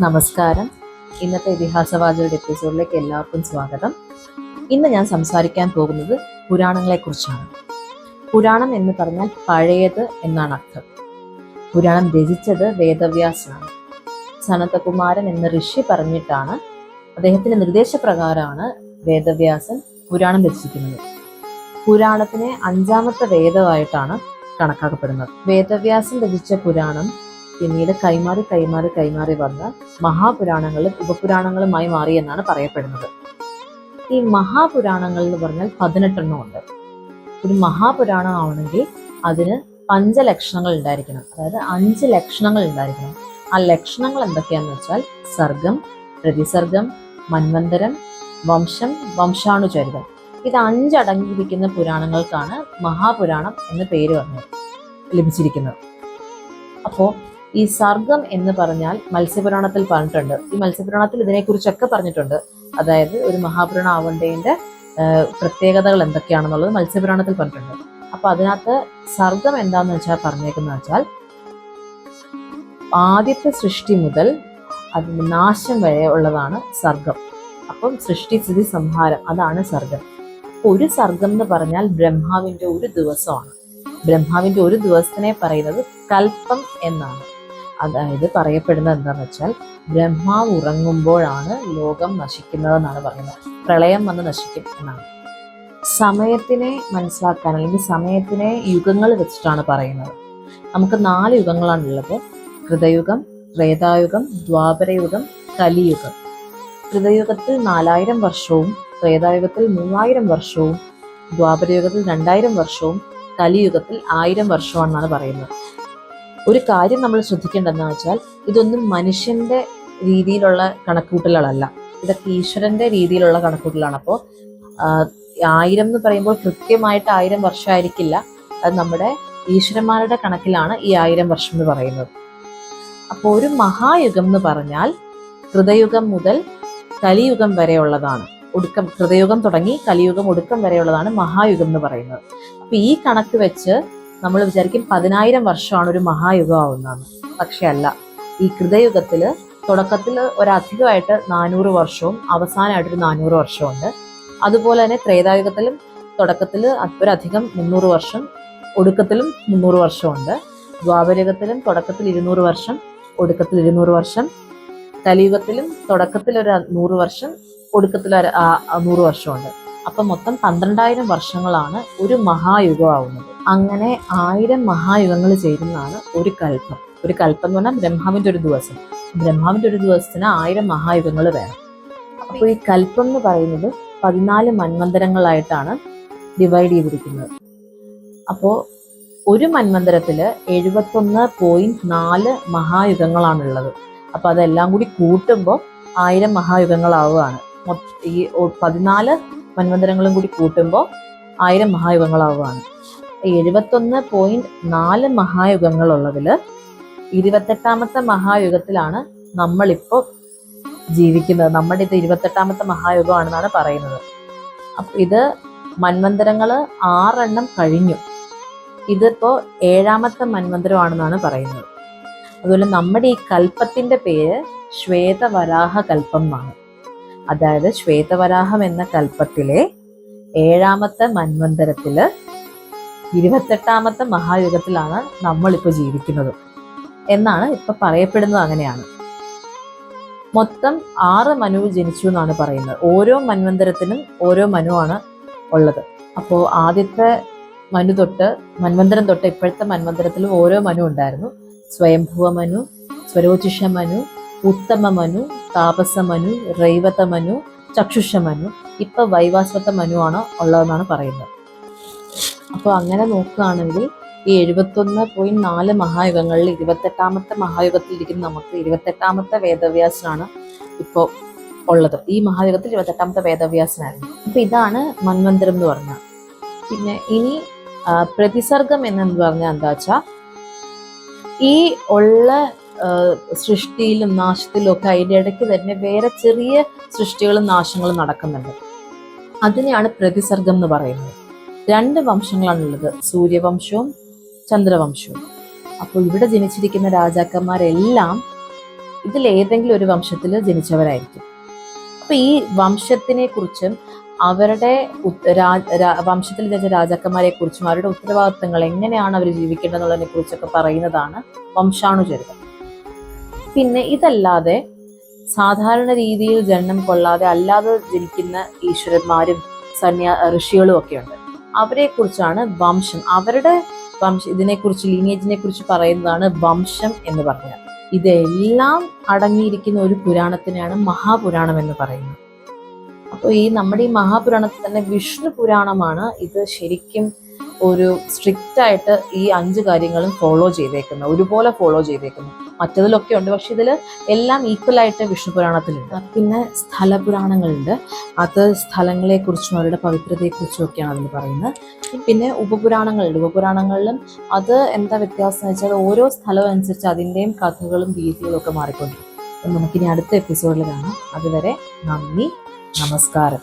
നമസ്കാരം. ഇന്നത്തെ ഇതിഹാസവാചകരുടെ എപ്പിസോഡിലേക്ക് എല്ലാവർക്കും സ്വാഗതം. ഇന്ന് ഞാൻ സംസാരിക്കാൻ പോകുന്നത് പുരാണങ്ങളെക്കുറിച്ചാണ്. പുരാണം എന്ന് പറഞ്ഞാൽ പഴയത് എന്നാണ് അർത്ഥം. പുരാണം രചിച്ചത് വേദവ്യാസനാണ്. സനതകുമാരൻ എന്ന ഋഷി പറഞ്ഞിട്ടാണ്, അദ്ദേഹത്തിന്റെ നിർദ്ദേശപ്രകാരമാണ് വേദവ്യാസൻ പുരാണം രചിക്കുന്നത്. പുരാണത്തിനെ 5ാമത്തെ വേദമായിട്ടാണ് കണക്കാക്കപ്പെടുന്നത്. വേദവ്യാസൻ രചിച്ച പുരാണം പിന്നീട് കൈമാറി വന്ന് മഹാപുരാണങ്ങളും ഉപപുരാണങ്ങളുമായി മാറി എന്നാണ് പറയപ്പെടുന്നത്. ഈ മഹാപുരാണങ്ങൾ എന്ന് പറഞ്ഞാൽ 18 ഉണ്ട്. ഒരു മഹാപുരാണം ആവണമെങ്കിൽ അതിന് പഞ്ചലക്ഷണങ്ങൾ ഉണ്ടായിരിക്കണം, അതായത് 5 ലക്ഷണങ്ങൾ ഉണ്ടായിരിക്കണം. ആ ലക്ഷണങ്ങൾ എന്തൊക്കെയാന്ന് വെച്ചാൽ സർഗം, പ്രതിസർഗം, മന്വന്തരം, വംശം, വംശാണുചരിതം. ഇത് 5 അടങ്ങിയിരിക്കുന്ന പുരാണങ്ങൾക്കാണ് മഹാപുരാണം എന്ന പേര് ലഭിച്ചിരിക്കുന്നത്. അപ്പോൾ ഈ സർഗം എന്ന് പറഞ്ഞാൽ മത്സ്യപുരാണത്തിൽ പറഞ്ഞിട്ടുണ്ട്. ഈ മത്സ്യപുരാണത്തിൽ ഇതിനെക്കുറിച്ചൊക്കെ പറഞ്ഞിട്ടുണ്ട്. അതായത് ഒരു മഹാപുരാണം ആവേണ്ടതിന്റെ പ്രത്യേകതകൾ എന്തൊക്കെയാണെന്നുള്ളത് മത്സ്യപുരാണത്തിൽ പറഞ്ഞിട്ടുണ്ട്. അപ്പൊ അതിനകത്ത് സർഗം എന്താന്ന് വെച്ചാൽ പറഞ്ഞേക്കുന്ന വെച്ചാൽ ആദ്യത്തെ സൃഷ്ടി മുതൽ അതിന്റെ നാശം വരെ ഉള്ളതാണ് സർഗം. അപ്പം സൃഷ്ടി, സ്ഥിതി, സംഹാരം, അതാണ് സർഗം. ഒരു സർഗം എന്ന് പറഞ്ഞാൽ ബ്രഹ്മാവിന്റെ ഒരു ദിവസമാണ്. ബ്രഹ്മാവിന്റെ ഒരു ദിവസത്തിനെ പറയുന്നത് കൽപ്പം എന്നാണ്. അതായത് പറയപ്പെടുന്നത് എന്താണെന്ന് വെച്ചാൽ ബ്രഹ്മാവ് ഉറങ്ങുമ്പോഴാണ് ലോകം നശിക്കുന്നതെന്നാണ് പറയുന്നത്. പ്രളയം വന്ന് നശിക്കും എന്നാണ്. സമയത്തിനെ മനസ്സിലാക്കാൻ അല്ലെങ്കിൽ സമയത്തിനെ യുഗങ്ങൾ വെച്ചിട്ടാണ് പറയുന്നത്. നമുക്ക് 4 യുഗങ്ങളാണുള്ളത്: കൃതയുഗം, ത്രേതായുഗം, ദ്വാപരയുഗം, കലിയുഗം. കൃതയുഗത്തിൽ 4000 വർഷവും, ത്രേതായുഗത്തിൽ 3000 വർഷവും, ദ്വാപരയുഗത്തിൽ 2000 വർഷവും, കലിയുഗത്തിൽ 1000 വർഷമാണെന്നാണ് പറയുന്നത്. ഒരു കാര്യം നമ്മൾ ശ്രദ്ധിക്കേണ്ടതെന്ന് വെച്ചാൽ ഇതൊന്നും മനുഷ്യന്റെ രീതിയിലുള്ള കണക്കുകൂട്ടലുകളല്ല, ഇതൊക്കെ ഈശ്വരന്റെ രീതിയിലുള്ള കണക്കുകൂട്ടലാണ്. അപ്പോൾ 1000 എന്ന് പറയുമ്പോൾ കൃത്യമായിട്ട് 1000 വർഷമായിരിക്കില്ല. അത് നമ്മുടെ ഈശ്വരന്മാരുടെ കണക്കിലാണ് ഈ 1000 വർഷം എന്ന് പറയുന്നത്. അപ്പോൾ ഒരു മഹായുഗം എന്ന് പറഞ്ഞാൽ കൃതയുഗം മുതൽ കലിയുഗം വരെയുള്ളതാണ്. കൃതയുഗം തുടങ്ങി കലിയുഗം ഒടുക്കം വരെയുള്ളതാണ് മഹായുഗം എന്ന് പറയുന്നത്. അപ്പൊ ഈ കണക്ക് വെച്ച് നമ്മൾ വിചാരിക്കും 10000 വർഷമാണ് ഒരു മഹായുഗം ആവുന്നതെന്ന്. പക്ഷെ അല്ല. ഈ കൃതയുഗത്തില് തുടക്കത്തിൽ ഒരധികമായിട്ട് 400 വർഷവും അവസാനമായിട്ടൊരു 400 വർഷമുണ്ട്. അതുപോലെ തന്നെ ത്രേതായുഗത്തിലും തുടക്കത്തിൽ ഒരധികം 300 വർഷം, ഒടുക്കത്തിലും 300 വർഷമുണ്ട്. ദ്വാപരയുഗത്തിലും തുടക്കത്തിൽ 200 വർഷം, ഒടുക്കത്തിൽ 200 വർഷം. കലിയുഗത്തിലും തുടക്കത്തിൽ ഒരു 100 വർഷം, ഒടുക്കത്തിൽ 100 വർഷമുണ്ട്. അപ്പൊ മൊത്തം 12000 വർഷങ്ങളാണ് ഒരു മഹായുഗം ആവുന്നത്. അങ്ങനെ 1000 മഹായുഗങ്ങൾ ചേരുന്നതാണ് ഒരു കൽപ്പം. ഒരു കൽപ്പം എന്ന് പറഞ്ഞാൽ ബ്രഹ്മാവിന്റെ ഒരു ദിവസം. ബ്രഹ്മാവിന്റെ ഒരു ദിവസത്തിന് 1000 മഹായുഗങ്ങൾ വേണം. അപ്പോൾ ഈ കൽപ്പം എന്ന് പറയുന്നത് 14 മന്വന്തരങ്ങളായിട്ടാണ് ഡിവൈഡ് ചെയ്തിരിക്കുന്നത്. അപ്പോൾ ഒരു മന്വന്തരത്തില് 71.4 മഹായുഗങ്ങളാണുള്ളത്. അപ്പൊ അതെല്ലാം കൂടി കൂട്ടുമ്പോൾ 1000 മഹായുഗങ്ങളാവുകയാണ്. ഈ 14 മന്വന്തരങ്ങളും കൂടി കൂട്ടുമ്പോൾ 1000 മഹായുഗങ്ങളാവുകയാണ്. 71.4 മഹായുഗങ്ങളുള്ളതില് 28ാമത്തെ മഹായുഗത്തിലാണ് നമ്മളിപ്പോൾ ജീവിക്കുന്നത്. നമ്മുടെ ഇത് 28ാമത്തെ മഹായുഗമാണെന്നാണ് പറയുന്നത്. അപ്പൊ ഇത് മന്വന്തരങ്ങള് 6 കഴിഞ്ഞു. ഇതിപ്പോ 7ാമത്തെ മന്വന്തരമാണെന്നാണ് പറയുന്നത്. അതുപോലെ നമ്മുടെ ഈ കൽപ്പത്തിന്റെ പേര് ശ്വേതവരാഹ കൽപ്പം എന്നാണ്. അതായത് ശ്വേതവരാഹം എന്ന കൽപ്പത്തിലെ 7ാമത്തെ മന്വന്തരത്തില് 28ാമത്തെ മഹായുഗത്തിലാണ് നമ്മളിപ്പോൾ ജീവിക്കുന്നത് എന്നാണ് ഇപ്പൊ പറയപ്പെടുന്നത്. അങ്ങനെയാണ്. മൊത്തം 6 മനു ജനിച്ചു എന്നാണ് പറയുന്നത്. ഓരോ മന്വന്തരത്തിനും ഓരോ മനുവാണ് ഉള്ളത്. അപ്പോൾ ആദ്യത്തെ മന്വന്തരം തൊട്ട് ഇപ്പോഴത്തെ മന്വന്തരത്തിലും ഓരോ മനു ഉണ്ടായിരുന്നു. സ്വയംഭുവ മനു, സ്വരോചിഷ മനു, ഉത്തമ മനു, താപസ മനു, റൈവത മനു, ചക്ഷുഷ മനു. ഇപ്പൊ വൈവാസ്വത മനു ആണ് ഉള്ളതെന്നാണ് പറയുന്നത്. അപ്പോൾ അങ്ങനെ നോക്കുകയാണെങ്കിൽ ഈ 71.4 മഹായുഗങ്ങളിൽ 28ാമത്തെ മഹായുഗത്തിൽ ഇരിക്കുന്ന നമുക്ക് 28ാമത്തെ വേദവ്യാസനാണ് ഇപ്പോൾ ഉള്ളത്. ഈ മഹായുഗത്തിൽ 28ാമത്തെ വേദവ്യാസനായിരുന്നു. അപ്പൊ ഇതാണ് മന്വന്തരം എന്ന് പറഞ്ഞാൽ. പിന്നെ ഇനി പ്രതിസർഗം എന്നു പറഞ്ഞാൽ എന്താ വെച്ചാൽ ഈ ഉള്ള സൃഷ്ടിയിലും നാശത്തിലും ഒക്കെ അതിൻ്റെ ഇടയ്ക്ക് തന്നെ വേറെ ചെറിയ സൃഷ്ടികളും നാശങ്ങളും നടക്കുന്നുണ്ട്. അതിനെയാണ് പ്രതിസർഗം എന്ന് പറയുന്നത്. 2 വംശങ്ങളാണുള്ളത്, സൂര്യവംശവും ചന്ദ്രവംശവും. അപ്പോൾ ഇവിടെ ജനിച്ചിരിക്കുന്ന രാജാക്കന്മാരെല്ലാം ഇതിലേതെങ്കിലും ഒരു വംശത്തിൽ ജനിച്ചവരായിരിക്കും. അപ്പൊ ഈ വംശത്തിനെ കുറിച്ചും അവരുടെ വംശത്തിൽ ജനിച്ച രാജാക്കന്മാരെ കുറിച്ചും അവരുടെ ഉത്തരവാദിത്തങ്ങൾ എങ്ങനെയാണ് അവർ ജീവിക്കേണ്ടത് എന്നുള്ളതിനെ കുറിച്ചൊക്കെ പറയുന്നതാണ് വംശാണുചരിതം. പിന്നെ ഇതല്ലാതെ സാധാരണ രീതിയിൽ ജനനം കൊള്ളാതെ അല്ലാതെ ജനിക്കുന്ന ഈശ്വരന്മാരും ഋഷികളും ഒക്കെ ഉണ്ട്. അവരെ കുറിച്ചാണ് വംശം, അവരുടെ ഇതിനെക്കുറിച്ച് ലീനിയേജിനെ കുറിച്ച് പറയുന്നതാണ് വംശം എന്ന് പറഞ്ഞാൽ. ഇതെല്ലാം അടങ്ങിയിരിക്കുന്ന ഒരു പുരാണത്തിനെയാണ് മഹാപുരാണം എന്ന് പറയുന്നത്. അപ്പോൾ നമ്മുടെ ഈ മഹാപുരാണത്തിൽ തന്നെ വിഷ്ണു പുരാണമാണ് ഇത് ശരിക്കും ഒരു സ്ട്രിക്റ്റ് ആയിട്ട് ഈ 5 കാര്യങ്ങളും ഫോളോ ചെയ്തേക്കുന്നത്, ഒരുപോലെ ഫോളോ ചെയ്തേക്കുന്നു. മറ്റതിലൊക്കെ ഉണ്ട്, പക്ഷെ ഇതിൽ എല്ലാം ഈക്വൽ ആയിട്ട് വിഷ്ണു പുരാണത്തിലുണ്ട്. പിന്നെ സ്ഥലപുരാണങ്ങളുണ്ട്, അത് സ്ഥലങ്ങളെ കുറിച്ചും അവരുടെ പവിത്രതയെക്കുറിച്ചും ഒക്കെയാണ് അതിൽ പറയുന്നത്. പിന്നെ ഉപപുരാണങ്ങളുണ്ട്, ഉപപുരാണങ്ങളിലും അത് എന്താ വ്യത്യാസം എന്ന് വെച്ചാൽ ഓരോ സ്ഥലവും അനുസരിച്ച് അതിൻ്റെയും കഥകളും രീതികളും ഒക്കെ മാറിക്കൊണ്ടിരിക്കും. നമുക്കിനി അടുത്ത എപ്പിസോഡിൽ കാണാം. അതുവരെ നന്ദി, നമസ്കാരം.